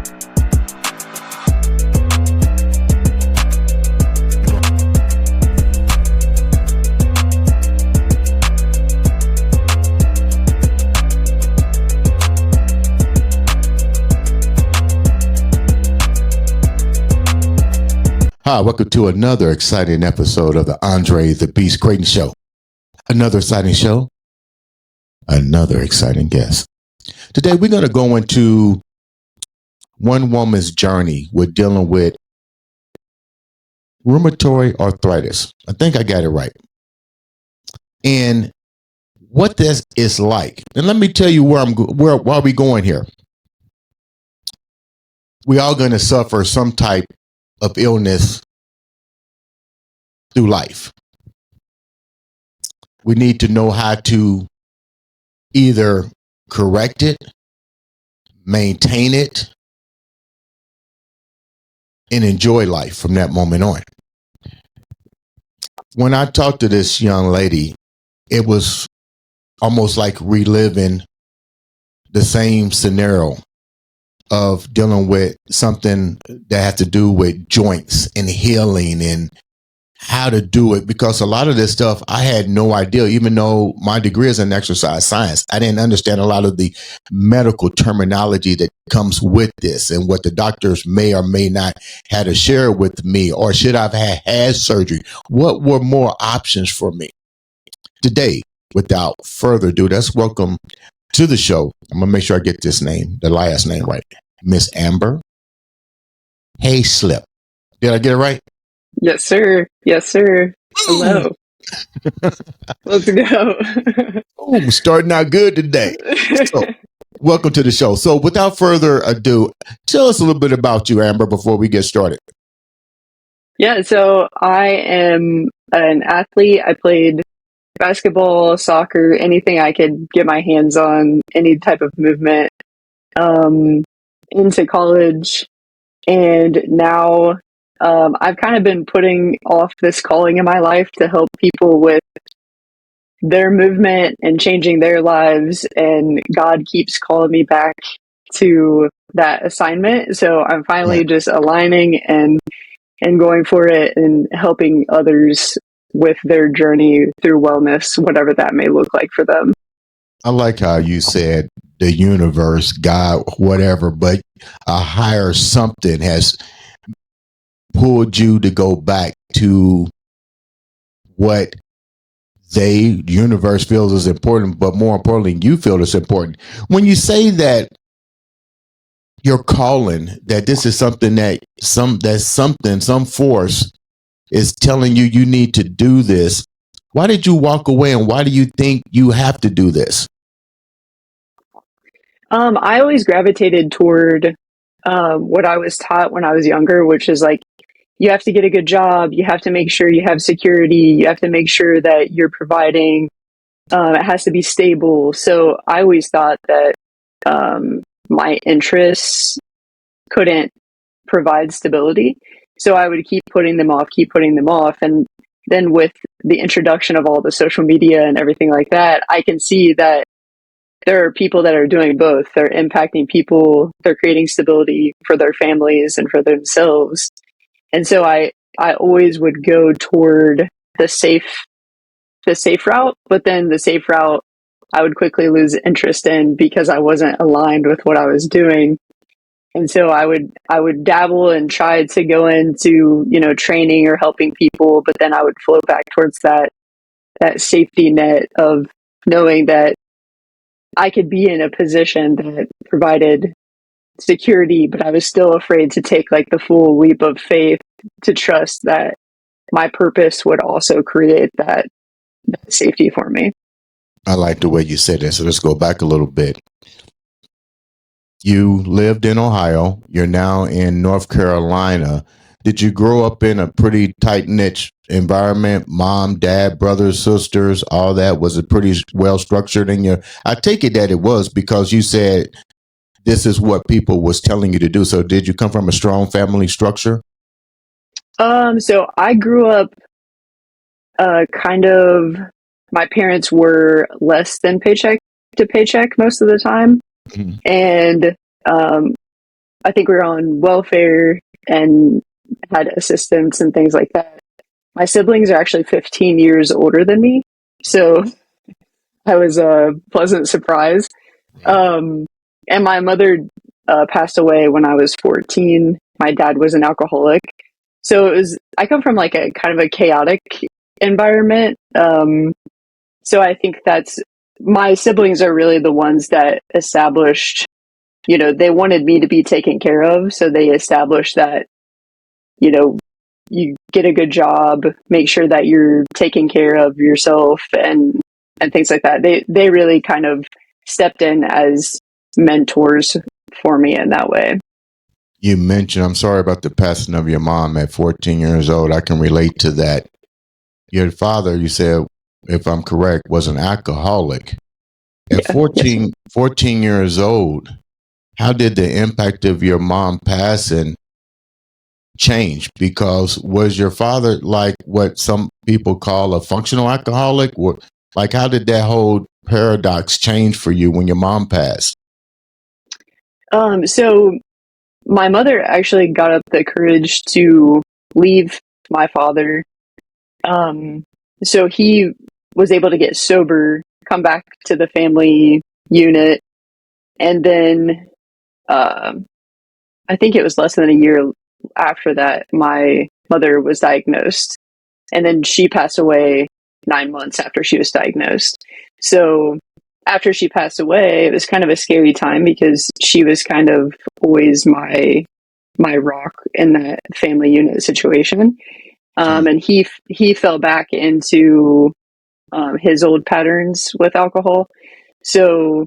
Hi, welcome to another exciting episode of the Andre The Beast Crayton Show. Another exciting show, another exciting guest. Today we're going to go into one woman's journey with dealing with rheumatoid arthritis. I think I got it right. And what this is like. And let me tell you why are we going here. We all going to suffer some type of illness through life. We need to know how to either correct it, maintain it, and enjoy life from that moment on. When I talked to this young lady, it was almost like reliving the same scenario of dealing with something that has to do with joints and healing and how to do it, because a lot of this stuff I had no idea. Even though my degree is in exercise science, I didn't understand a lot of the medical terminology that comes with this and what the doctors may or may not have to share with me, or should I have had surgery? What were more options for me? Today, without further ado, let's welcome to the show. I'm gonna make sure I get this name, the last name right. Miss Amber Hayslip. Did I get it right? Yes, sir. Yes, sir. Hello. Let's go. Oh, starting out good today. So, welcome to the show. So, without further ado, tell us a little bit about you, Amber, before we get started. Yeah, so I am an athlete. I played basketball, soccer, anything I could get my hands on, any type of movement, into college. And now I've kind of been putting off this calling in my life to help people with their movement and changing their lives. And God keeps calling me back to that assignment. So I'm finally just aligning and going for it and helping others with their journey through wellness, whatever that may look like for them. I like how you said the universe, God, whatever, but a higher something has pulled you to go back to what the universe feels is important, but more importantly, you feel it's important. When you say that you're calling, that this is something that some force is telling you you need to do this, why did you walk away, and why do you think you have to do this? I always gravitated toward what I was taught when I was younger, which is like, you have to get a good job. You have to make sure you have security. You have to make sure that you're providing. It has to be stable. So I always thought that my interests couldn't provide stability. So I would keep putting them off. And then with the introduction of all the social media and everything like that, I can see that there are people that are doing both. They're impacting people. They're creating stability for their families and for themselves. And so I always would go toward the safe route, but then the safe route I would quickly lose interest in because I wasn't aligned with what I was doing. And so I would dabble and try to go into, training or helping people, but then I would float back towards that safety net of knowing that I could be in a position that provided security, but I was still afraid to take like the full leap of faith to trust that my purpose would also create that safety for me. I like the way you said that. So let's go back a little bit. You lived in Ohio. You're now in North Carolina. Did you grow up in a pretty tight-knit environment? Mom, dad, brothers, sisters, all that? Was it pretty well structured in your? I take it that it was, because you said this is what people was telling you to do. So did you come from a strong family structure? So I grew up kind of, my parents were less than paycheck to paycheck most of the time. Mm-hmm. And I think we were on welfare and had assistance and things like that. My siblings are actually 15 years older than me, so I was a pleasant surprise. Um, and my mother passed away when I was 14. My dad was an alcoholic. So I come from like a kind of a chaotic environment. So I think my siblings are really the ones that established, they wanted me to be taken care of. So they established that, you know, you get a good job, make sure that you're taking care of yourself and things like that. They really kind of stepped in as mentors for me in that way. You mentioned, I'm sorry about the passing of your mom at 14 years old. I can relate to that. Your father, you said, if I'm correct, was an alcoholic. At Yeah. Yes. 14 years old, how did the impact of your mom passing change? Because was your father like what some people call a functional alcoholic? Like, how did that whole paradox change for you when your mom passed? So my mother actually got up the courage to leave my father. So he was able to get sober, come back to the family unit, and then I think it was less than a year after that, my mother was diagnosed. And then she passed away 9 months after she was diagnosed. So after she passed away, it was kind of a scary time because she was kind of always my rock in that family unit situation. And he fell back into his old patterns with alcohol. So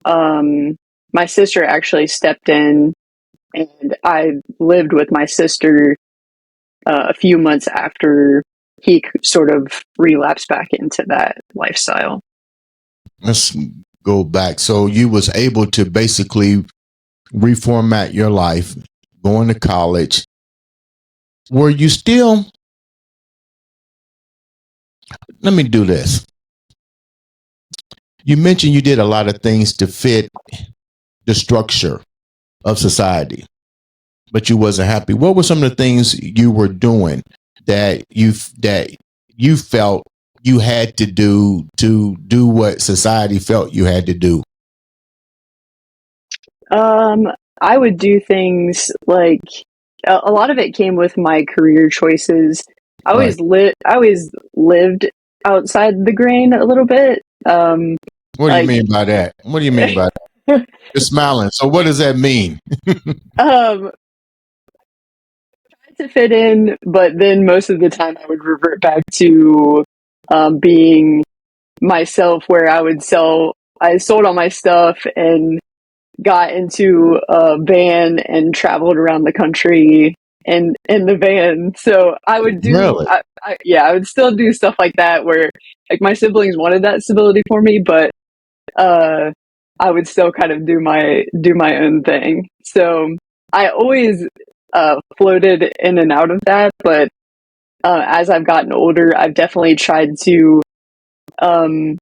my sister actually stepped in, and I lived with my sister a few months after he sort of relapsed back into that lifestyle. Let's go back. So you was able to basically reformat your life, going to college. Were you still, let me do this. You mentioned you did a lot of things to fit the structure of society, but you wasn't happy. What were some of the things you were doing that you felt you had to do what society felt you had to do? I would do things like a lot of it came with my career choices. Right. I always lived outside the grain a little bit. What do you Like mean by that? What do you mean by that? You're smiling. So what does that mean? um to fit in, but then most of the time I would revert back to being myself, where I sold all my stuff and got into a van and traveled around the country in the van. So I would Really? I would still do stuff like that where like my siblings wanted that stability for me, but uh, I would still kind of do my own thing. So I always floated in and out of that, but as I've gotten older, I've definitely tried to. Um,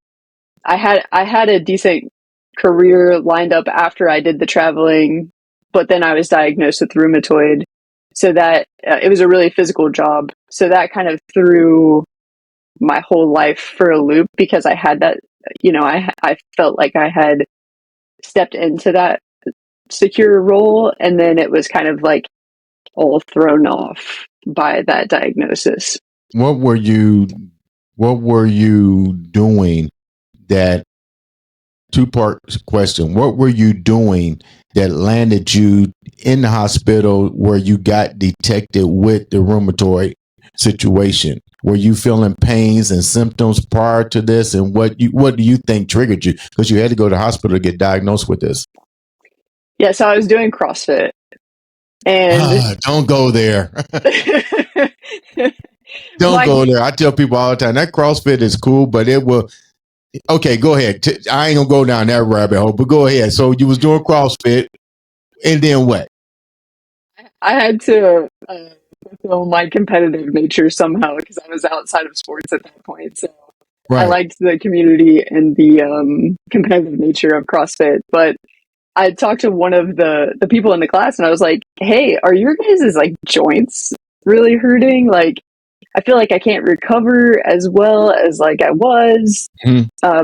I had a decent career lined up after I did the traveling, but then I was diagnosed with rheumatoid, so that it was a really physical job. So that kind of threw my whole life for a loop because I had that. I felt like I had stepped into that secure role, and then it was kind of like all thrown off by that diagnosis. What were you doing that two-part question. What were you doing that landed you in the hospital where you got detected with the rheumatoid situation? Were you feeling pains and symptoms prior to this? And what do you think triggered you? Because you had to go to the hospital to get diagnosed with this. Yeah, so I was doing CrossFit, and Don't go there. Don't my go there. I tell people all the time that CrossFit is cool, but it will. Okay, go ahead. I ain't gonna go down that rabbit hole, but go ahead. So you was doing CrossFit, and then what? I had to fulfill my competitive nature somehow because I was outside of sports at that point. So I Right. liked the community and the competitive nature of CrossFit, but I talked to one of the people in the class, and I was like, "Hey, are your guys' like joints really hurting? Like, I feel like I can't recover as well as like I was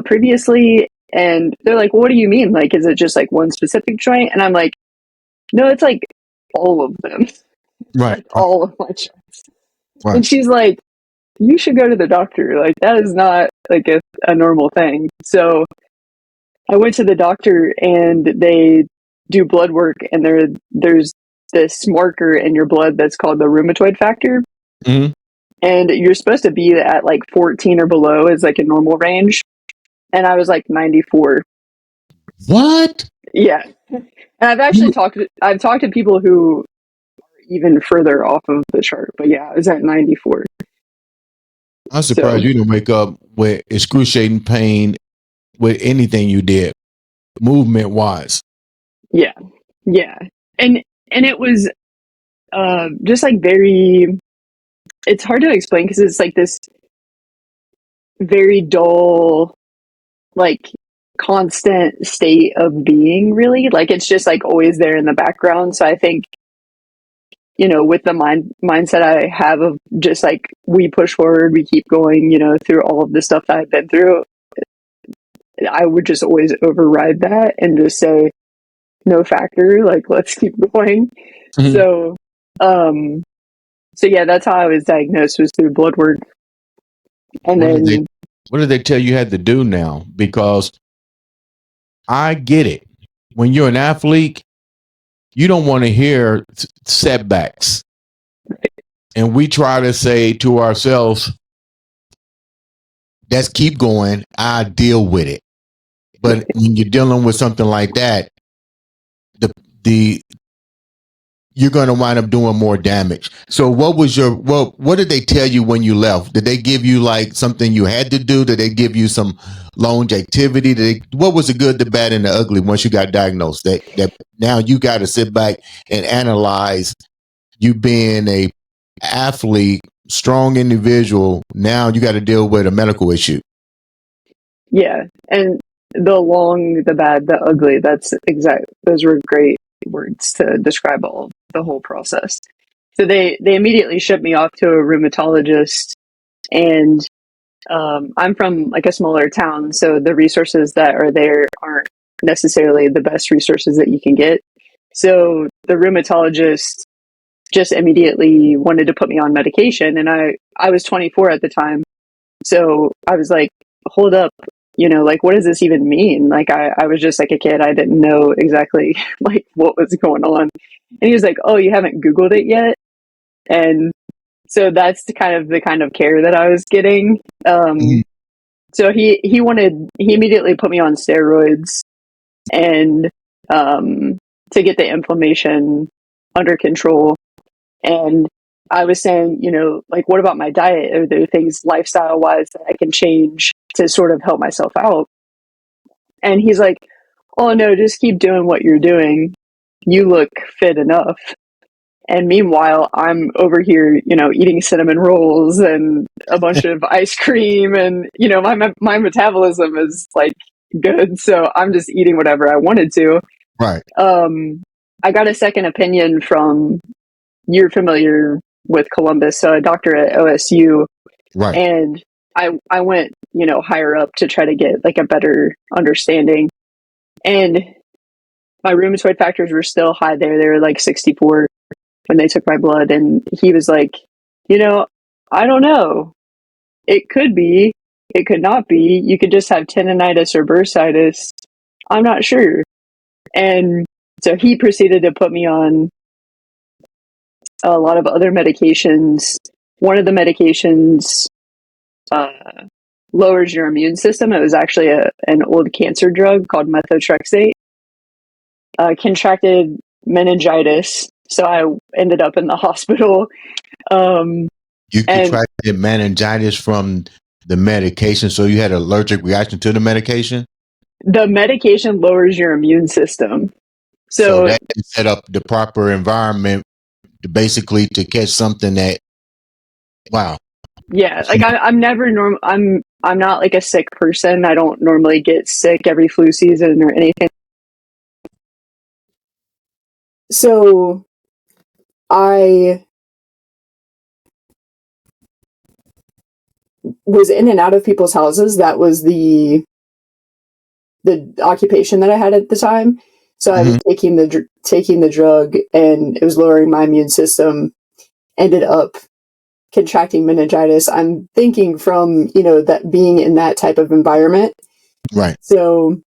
previously." And they're like, "What do you mean? Like, is it just like one specific joint?" And I'm like, "No, it's like all of them, Right. like all of my joints." Right. And she's like, "You should go to the doctor. Like, that is not like a normal thing." So I went to the doctor, and they do blood work, and there's this marker in your blood that's called the rheumatoid factor. Mm-hmm. And you're supposed to be at like 14 or below is like a normal range. And I was like 94. What? Yeah. And I've talked to people who are even further off of the chart, but yeah, I was at 94. I'm So surprised you didn't wake up with excruciating pain with anything you did, movement wise. yeah. Yeah. And it was just like very, it's hard to explain because it's like this very dull, like constant state of being, really. Like it's just like always there in the background. So I think, with the mindset I have of just like we push forward, we keep going, through all of the stuff that I've been through, I would just always override that and just say no factor, like let's keep going. Mm-hmm. So so yeah, that's how I was diagnosed, was through blood work. And What did they tell you had to do now? Because I get it. When you're an athlete, you don't want to hear setbacks. And we try to say to ourselves, let's keep going. I deal with it. But when you're dealing with something like that, the you're going to wind up doing more damage. So what did they tell you when you left? Did they give you like something you had to do? Did they give you some longevity? What was the good, the bad, and the ugly once you got diagnosed? That now you got to sit back and analyze you being a athlete, strong individual. Now you got to deal with a medical issue. yeah, and the long, the bad, the ugly, those were great words to describe the whole process. So they immediately shipped me off to a rheumatologist, and I'm from like a smaller town, so the resources that are there aren't necessarily the best resources that you can get. So the rheumatologist just immediately wanted to put me on medication, and I was 24 at the time. So I was like, hold up, like, what does this even mean? Like, I was just like a kid. I didn't know exactly like what was going on. And he was like, oh, you haven't Googled it yet? And so that's the kind of care that I was getting. So he immediately put me on steroids, and to get the inflammation under control. And I was saying, like, what about my diet? Are there things lifestyle wise that I can change to sort of help myself out? And he's like, oh no, just keep doing what you're doing. You look fit enough. And meanwhile, I'm over here, eating cinnamon rolls and a bunch of ice cream, and my metabolism is like good, so I'm just eating whatever I wanted to. Right. I got a second opinion from, you're familiar with Columbus, so a doctor at OSU, Right. and I went, higher up to try to get like a better understanding, and my rheumatoid factors were still high there. They were like 64 when they took my blood, and he was like, I don't know. It could be, it could not be. You could just have tendonitis or bursitis. I'm not sure. And so he proceeded to put me on a lot of other medications. One of the medications lowers your immune system. It was actually an old cancer drug called methotrexate. Contracted meningitis, so I ended up in the hospital. You contracted meningitis from the medication, so you had an allergic reaction to the medication? The medication lowers your immune system. So that set up the proper environment to catch something that, wow. Yeah, like I'm never I'm not like a sick person. I don't normally get sick every flu season or anything. So I was in and out of people's houses. That was the occupation that I had at the time. So I was taking the drug, and it was lowering my immune system. Ended up contracting meningitis. I'm thinking from, that being in that type of environment. Right. So,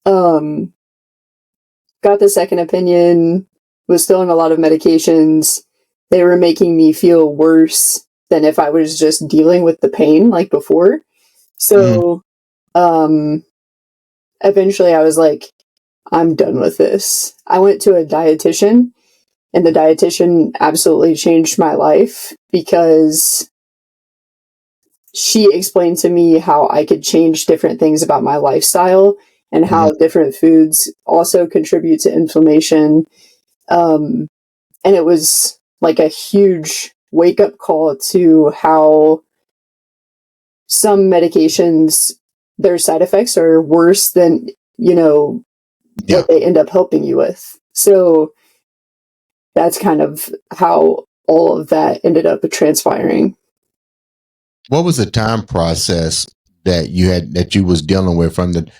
got the second opinion, was still on a lot of medications. They were making me feel worse than if I was just dealing with the pain like before. So, eventually I was like, I'm done with this. I went to a dietitian, and the dietitian absolutely changed my life because she explained to me how I could change different things about my lifestyle and how different foods also contribute to inflammation. And it was like a huge wake up call to how some medications, their side effects are worse than, what they end up helping you with. So that's kind of how all of that ended up transpiring. What was the time process that you was dealing with from the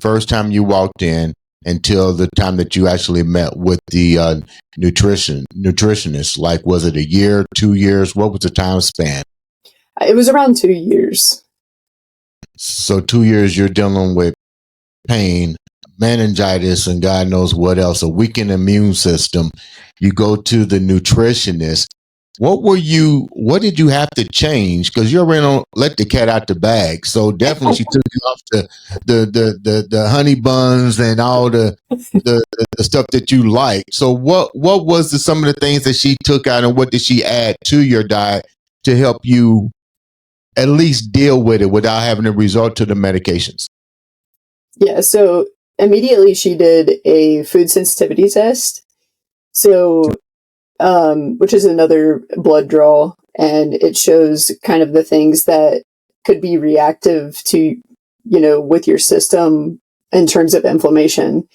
first time you walked in until the time that you actually met with the nutritionist? Like, was it a year, 2 years? What was the time span? It was around 2 years. So 2 years you're dealing with pain, meningitis, and God knows what else, a weakened immune system. You go to the nutritionist. What did you have to change? Because you already don't let the cat out the bag. So definitely she took you off the honey buns and all the stuff that you like. So what was some of the things that she took out, and what did she add to your diet to help you at least deal with it without having to resort to the medications? Yeah, so immediately she did a food sensitivity test. So, which is another blood draw, and it shows kind of the things that could be reactive to, with your system in terms of inflammation.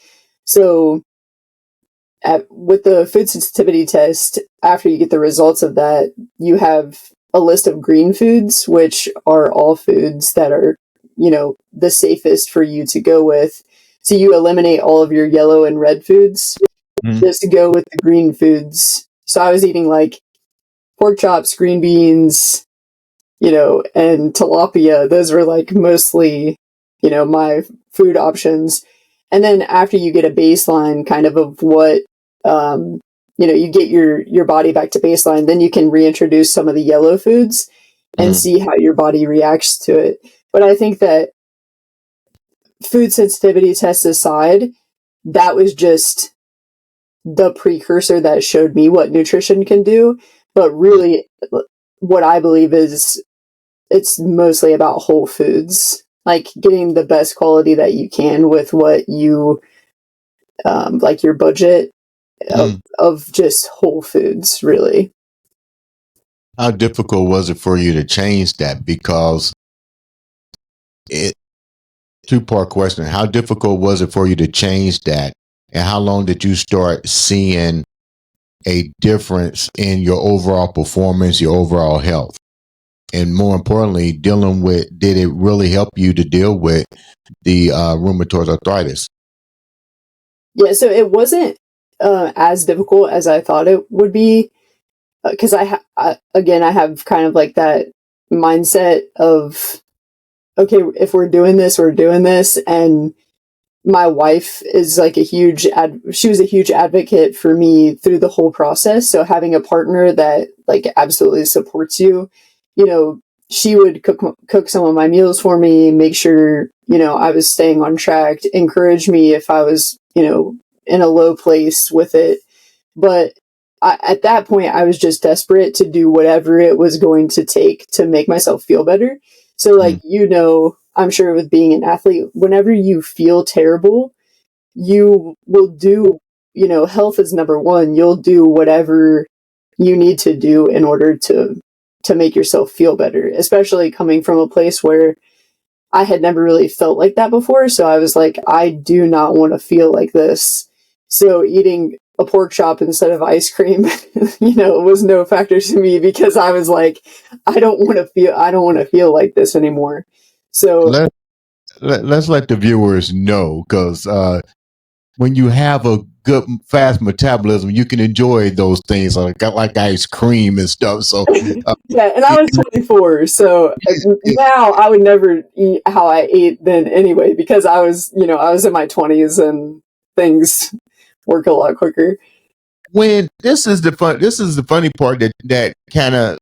So, with the food sensitivity test, after you get the results of that, you have a list of green foods, which are all foods that are, the safest for you to go with. So you eliminate all of your yellow and red foods just to go with the green foods. So I was eating like pork chops, green beans, and tilapia. Those were like mostly, my food options. And then after you get a baseline kind of what, you get your body back to baseline, then you can reintroduce some of the yellow foods and see how your body reacts to it. But I think that food sensitivity tests aside, that was just the precursor that showed me what nutrition can do. But really, what I believe is it's mostly about whole foods, like getting the best quality that you can with what you, like your budget of just whole foods, really. How difficult was it for you to change that? Because two-part question. How difficult was it for you to change that? And how long did you start seeing a difference in your overall performance, your overall health? And more importantly, did it really help you to deal with the rheumatoid arthritis? Yeah, so it wasn't as difficult as I thought it would be, because I have kind of like that mindset of, okay, if we're doing this, we're doing this. And my wife is like she was a huge advocate for me through the whole process. So having a partner that like absolutely supports you, she would cook some of my meals for me, make sure, I was staying on track, encourage me if I was, in a low place with it. But at that point, I was just desperate to do whatever it was going to take to make myself feel better. So like, I'm sure with being an athlete, whenever you feel terrible, you will do, health is number one. You'll do whatever you need to do in order to make yourself feel better, especially coming from a place where I had never really felt like that before. So I was like, I do not want to feel like this. So eating a pork chop instead of ice cream, it was no factor to me because I was like, I don't want to feel like this anymore. So let's let the viewers know, because when you have a good fast metabolism, you can enjoy those things like ice cream and stuff. So yeah, and I was 24, so now I would never eat how I ate then anyway, because I was in my 20s and things work a lot quicker. When this is the funny part that kind of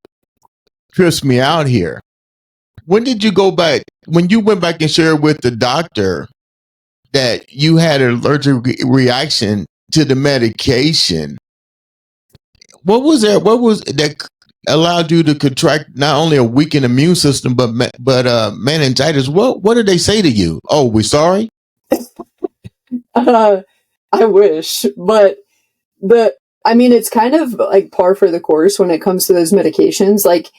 trips me out here. When did you go back? When you went back and shared with the doctor that you had an allergic reaction to the medication, what was there? What was that allowed you to contract not only a weakened immune system but meningitis? What did they say to you? Oh, we're sorry. I wish, but it's kind of like par for the course when it comes to those medications. Like,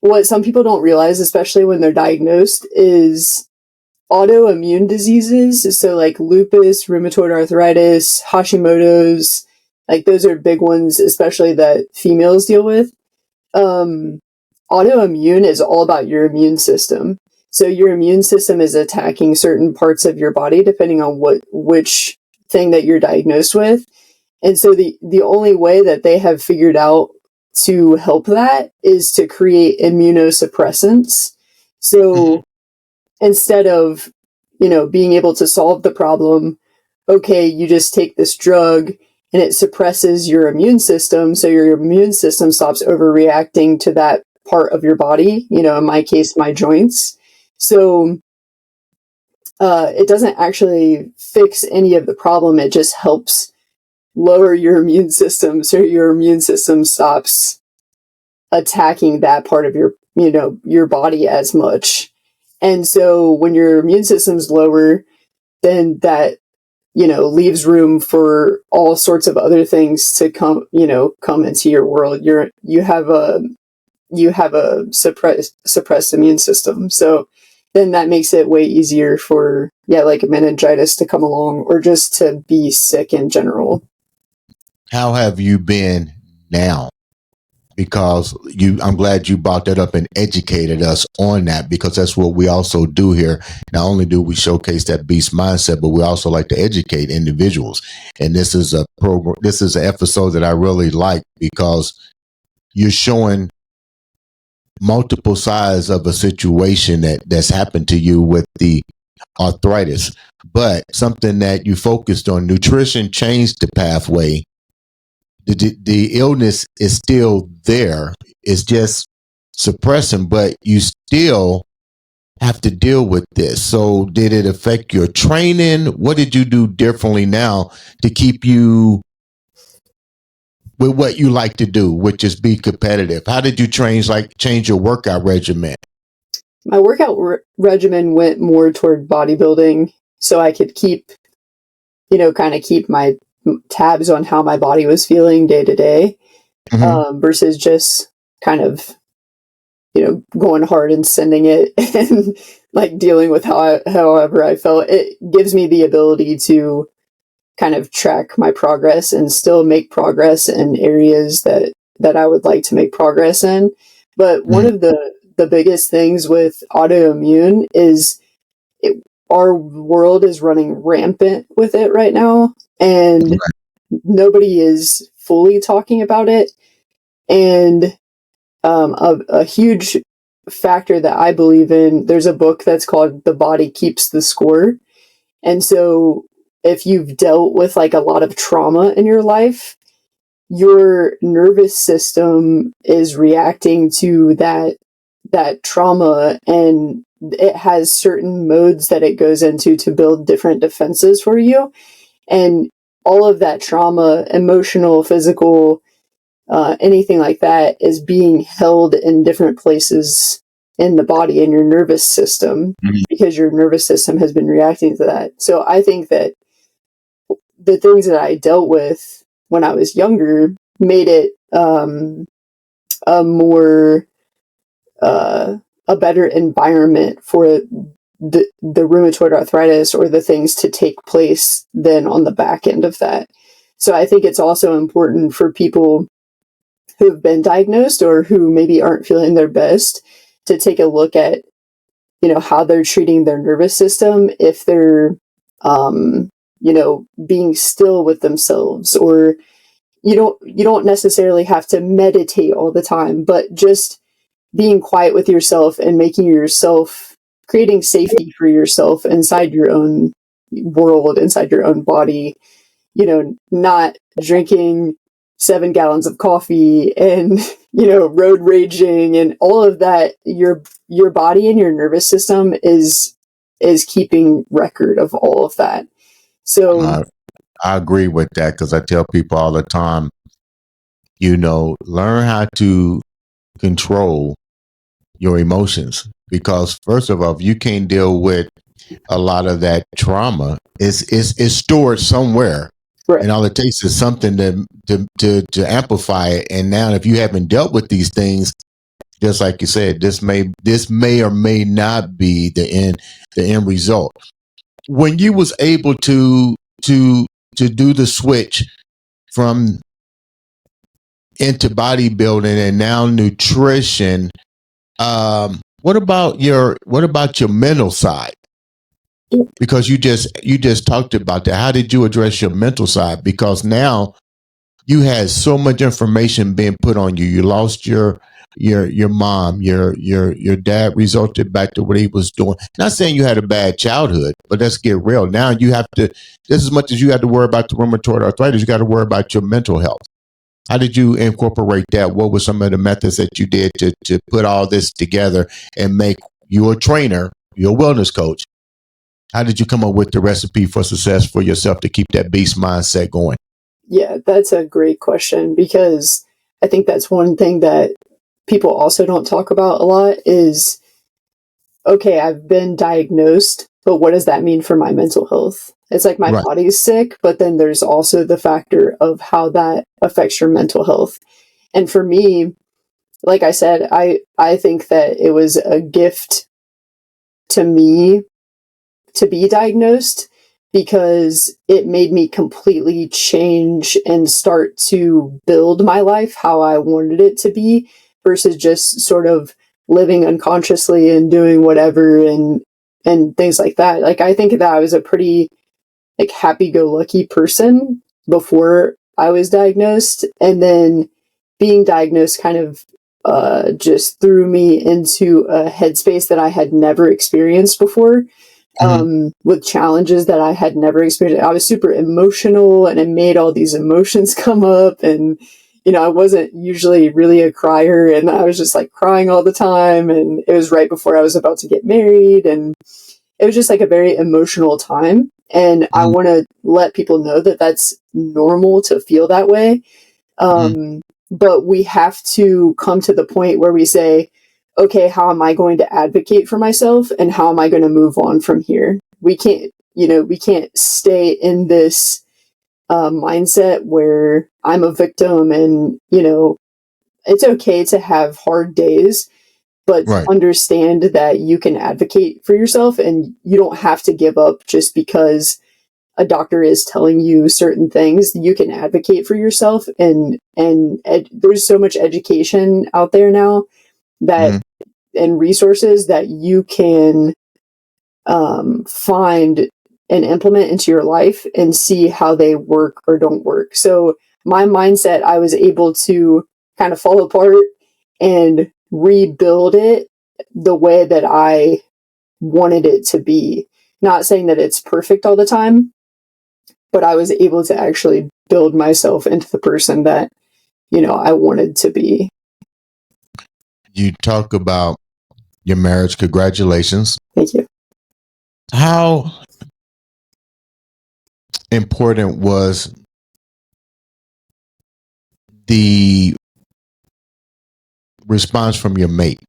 what some people don't realize, especially when they're diagnosed, is autoimmune diseases. So like lupus, rheumatoid arthritis, Hashimoto's, like those are big ones, especially that females deal with. Autoimmune is all about your immune system. So your immune system is attacking certain parts of your body depending on which thing that you're diagnosed with. And so the only way that they have figured out to help that is to create immunosuppressants. So instead of, being able to solve the problem, okay, you just take this drug and it suppresses your immune system. So your immune system stops overreacting to that part of your body, in my case, my joints. So it doesn't actually fix any of the problem. It just helps lower your immune system so your immune system stops attacking that part of your body as much. And so when your immune system's lower, then that, leaves room for all sorts of other things to come into your world. You have a suppressed immune system. So then that makes it way easier for, like a meningitis to come along, or just to be sick in general. How have you been now? Because I'm glad you brought that up and educated us on that, because that's what we also do here. Not only do we showcase that beast mindset, but we also like to educate individuals. And this is an episode that I really like, because you're showing multiple sides of a situation that's happened to you with the arthritis, but something that you focused on. Nutrition changed the pathway. The illness is still there. It's just suppressing, but you still have to deal with this. So did it affect your training? What did you do differently now to keep you with what you like to do, which is be competitive? How did you change your workout regimen? My workout regimen went more toward bodybuilding, so I could keep my tabs on how my body was feeling day to day, versus just kind of, going hard and sending it and like dealing with however I felt. It gives me the ability to kind of track my progress and still make progress in areas that I would like to make progress in. But one of the biggest things with autoimmune is our world is running rampant with it right now, and nobody is fully talking about it. And a huge factor that I believe in, there's a book that's called The Body Keeps the Score. And so if you've dealt with like a lot of trauma in your life, your nervous system is reacting to that trauma, and it has certain modes that it goes into to build different defenses for you. And all of that trauma, emotional, physical, anything like that, is being held in different places in the body, in your nervous system, because your nervous system has been reacting to that. So I think that the things that I dealt with when I was younger made it a better environment for the rheumatoid arthritis or the things to take place than on the back end of that. So I think it's also important for people who've been diagnosed or who maybe aren't feeling their best to take a look at, how they're treating their nervous system, if they're, being still with themselves, or you don't necessarily have to meditate all the time, but just being quiet with yourself and creating safety for yourself inside your own world, inside your own body, not drinking 7 gallons of coffee and, road raging and all of that. Your body and your nervous system is keeping record of all of that. So I agree with that, because I tell people all the time, learn how to control your emotions, because first of all, if you can't deal with a lot of that trauma, it's stored somewhere. Right. And all it takes is something to amplify it. And now, if you haven't dealt with these things, just like you said, this may or may not be the end result. When you was able to do the switch from into bodybuilding and now nutrition, what about your mental side? Because you just talked about that. How did you address your mental side? Because now you had so much information being put on you. You lost your mom, your dad resulted back to what he was doing. Not saying you had a bad childhood, but let's get real. Now you have to, just as much as you had to worry about the rheumatoid arthritis, you got to worry about your mental health. How did you incorporate that? What were some of the methods that you did to put all this together and make you a trainer, you're a wellness coach? How did you come up with the recipe for success for yourself to keep that beast mindset going? Yeah, that's a great question, because I think that's one thing that people also don't talk about a lot is, okay, I've been diagnosed, but what does that mean for my mental health? It's like my body's sick, but then there's also the factor of how that affects your mental health. And for me, like I said, I think that it was a gift to me to be diagnosed, because it made me completely change and start to build my life how I wanted it to be, versus just sort of living unconsciously and doing whatever and things like that. Like, I think that I was a pretty happy-go-lucky person before I was diagnosed, and then being diagnosed kind of just threw me into a headspace that I had never experienced before. With challenges that I had never experienced. I was super emotional, and it made all these emotions come up, and I wasn't usually really a crier, and I was just like crying all the time, and it was right before I was about to get married, and it was just like a very emotional time. And I want to let people know that that's normal to feel that way. But we have to come to the point where we say, okay, how am I going to advocate for myself, and how am I going to move on from here? We can't stay in this mindset where I'm a victim, and, it's okay to have hard days, but understand that you can advocate for yourself, and you don't have to give up just because a doctor is telling you certain things. You can advocate for yourself, and there's so much education out there now that and resources that you can find and implement into your life and see how they work or don't work. So my mindset, I was able to kind of fall apart and rebuild it the way that I wanted it to be. Not saying that it's perfect all the time, but I was able to actually build myself into the person that, I wanted to be. You talk about your marriage. Congratulations. Thank you. How important was the response from your mate?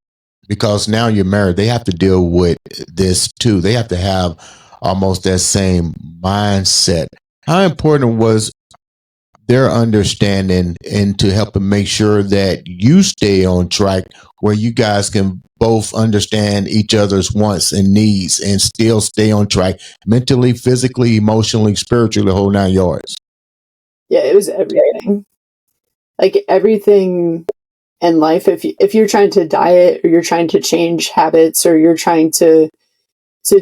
Because now you're married, they have to deal with this too. They have to have almost that same mindset. How important was their understanding and to help them make sure that you stay on track, where you guys can both understand each other's wants and needs and still stay on track mentally, physically, emotionally, spiritually, the whole 9 yards? Yeah, it was everything. Like everything in life. If you're trying to diet, or you're trying to change habits, or you're trying to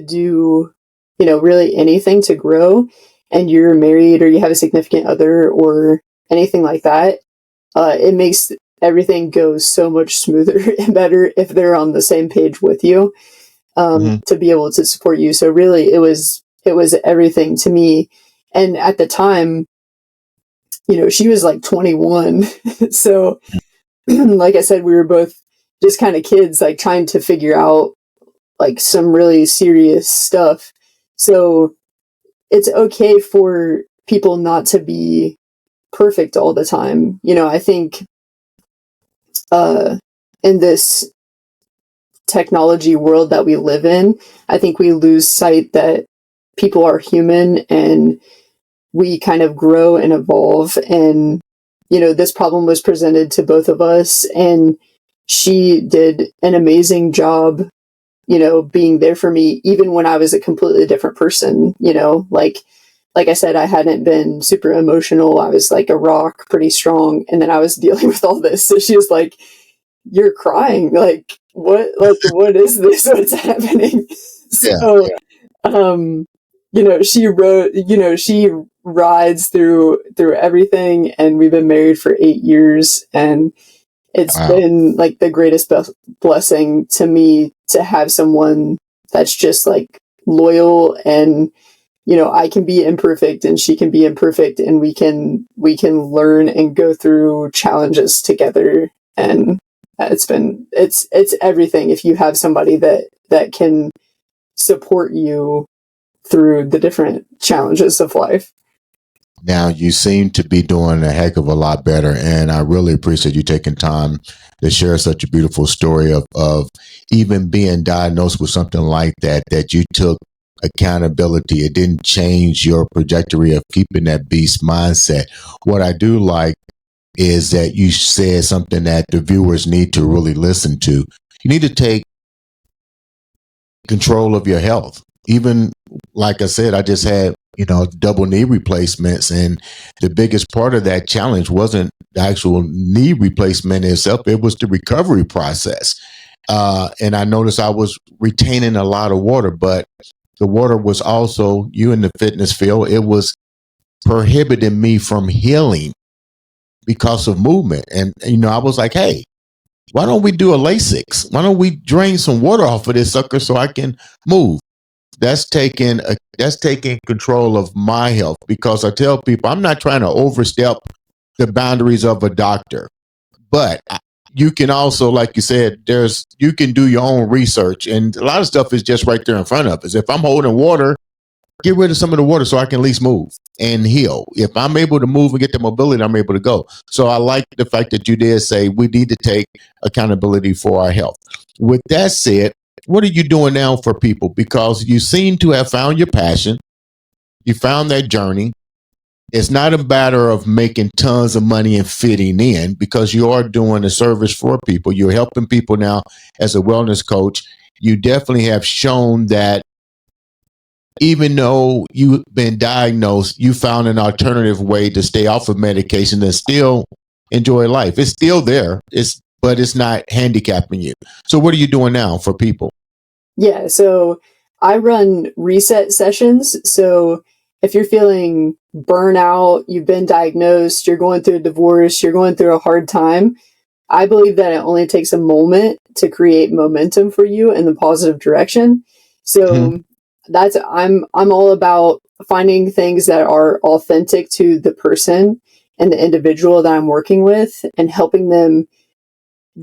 do, really anything to grow, and you're married or you have a significant other or anything like that, it makes everything go so much smoother and better if they're on the same page with you, to be able to support you. So really, it was everything to me. And at the time, she was like 21. So, like I said, we were both just kind of kids, like trying to figure out like some really serious stuff. So it's okay for people not to be perfect all the time. I think in this technology world that we live in, I think we lose sight that people are human, and we kind of grow and evolve. And, this problem was presented to both of us, and she did an amazing job, being there for me, even when I was a completely different person, like I said, I hadn't been super emotional. I was like a rock, pretty strong. And then I was dealing with all this. So she was like, "You're crying. What is this? What's happening?" So, she wrote, she rides through everything, and we've been married for 8 years, and it's been like the greatest blessing to me to have someone that's just like loyal, and I can be imperfect and she can be imperfect, and we can learn and go through challenges together. And it's everything if you have somebody that can support you through the different challenges of life. Now, you seem to be doing a heck of a lot better, and I really appreciate you taking time to share such a beautiful story of even being diagnosed with something like that you took accountability. It didn't change your trajectory of keeping that beast mindset. What I do like is that you said something that the viewers need to really listen to. You need to take control of your health. Even like I said, I just had, double knee replacements. And the biggest part of that challenge wasn't the actual knee replacement itself. It was the recovery process. And I noticed I was retaining a lot of water, but the water was also, you in the fitness field, it was prohibiting me from healing because of movement. And, I was like, hey, why don't we do a Lasix? Why don't we drain some water off of this sucker so I can move? That's taking control of my health, because I tell people I'm not trying to overstep the boundaries of a doctor, but you can also, like you said, you can do your own research, and a lot of stuff is just right there in front of us. If I'm holding water, get rid of some of the water so I can at least move and heal. If I'm able to move and get the mobility, I'm able to go. So I like the fact that you did say we need to take accountability for our health. With that said, what are you doing now for people? Because you seem to have found your passion. You found that journey. It's not a matter of making tons of money and fitting in, because you are doing a service for people. You're helping people now as a wellness coach. You definitely have shown that even though you've been diagnosed, you found an alternative way to stay off of medication and still enjoy life. It's still there. But it's not handicapping you. So what are you doing now for people? Yeah, so I run reset sessions. So if you're feeling burnout, you've been diagnosed, you're going through a divorce, you're going through a hard time, I believe that it only takes a moment to create momentum for you in the positive direction. So I'm all about finding things that are authentic to the person and the individual that I'm working with, and helping them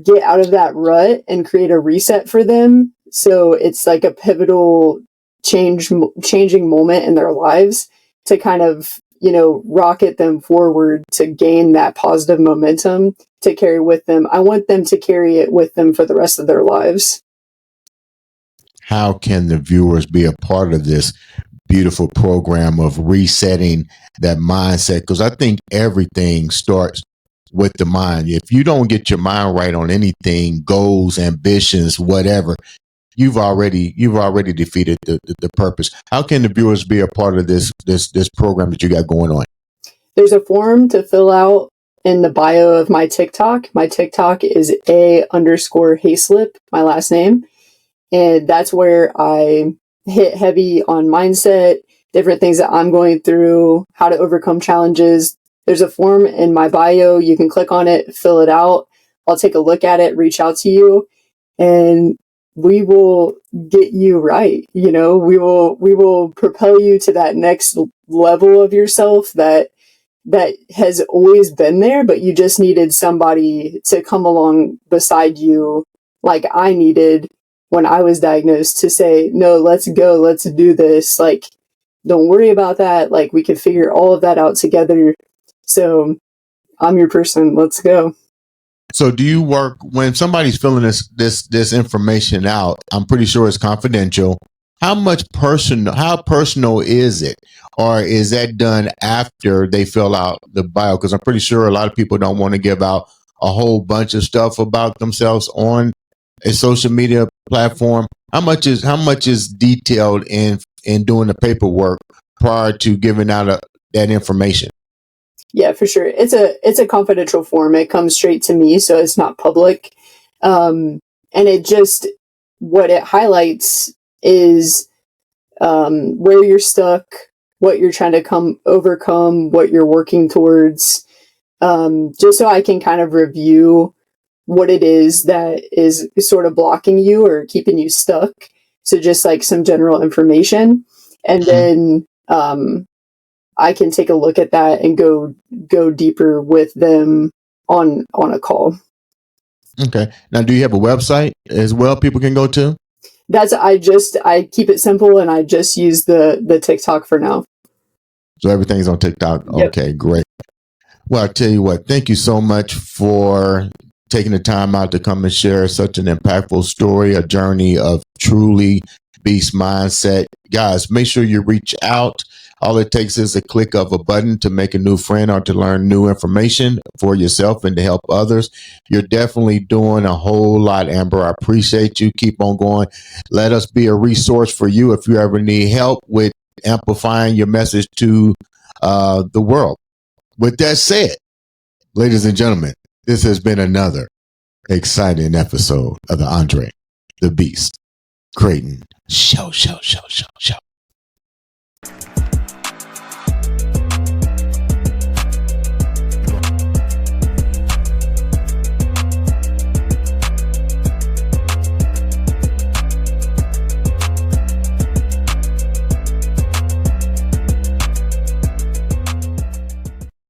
get out of that rut and create a reset for them. So it's like a pivotal changing moment in their lives to kind of, rocket them forward to gain that positive momentum to carry with them. I want them to carry it with them for the rest of their lives. How can the viewers be a part of this beautiful program of resetting that mindset? Because I think everything starts with the mind. If you don't get your mind right on anything, goals, ambitions, whatever, you've already defeated the purpose. How can the viewers be a part of this program that you got going on? There's a form to fill out in the bio of my TikTok. My TikTok is _Hayslip, my last name. And that's where I hit heavy on mindset, different things that I'm going through, how to overcome challenges. There's a form in my bio. You can click on it, fill it out. I'll take a look at it, reach out to you, and we will get you right. You know, we will propel you to that next level of yourself that has always been there, but you just needed somebody to come along beside you, like I needed when I was diagnosed, to say, no, let's go, let's do this. Like, don't worry about that. Like, we can figure all of that out together. So I'm your person. Let's go. So do you work when somebody's filling this information out? I'm pretty sure it's confidential. How personal is it? Or is that done after they fill out the bio? Because I'm pretty sure a lot of people don't want to give out a whole bunch of stuff about themselves on a social media platform. How much is detailed in doing the paperwork prior to giving out that information? Yeah, for sure. It's a confidential form. It comes straight to me, so it's not public. And it just, what it highlights is where you're stuck, what you're trying to overcome, what you're working towards, just so I can kind of review what it is that is sort of blocking you or keeping you stuck. So just like some general information, and then I can take a look at that and go deeper with them on a call. Okay. Now, do you have a website as well people can go to? I keep it simple, and I just use the TikTok for now. So everything's on TikTok. Yep. Okay, great. Well, I tell you what, thank you so much for taking the time out to come and share such an impactful story, a journey of truly beast mindset. Guys, make sure you reach out. All it takes is a click of a button to make a new friend or to learn new information for yourself and to help others. You're definitely doing a whole lot, Amber. I appreciate you. Keep on going. Let us be a resource for you if you ever need help with amplifying your message to the world. With that said, ladies and gentlemen, this has been another exciting episode of the Andre the Beast Crayton Show.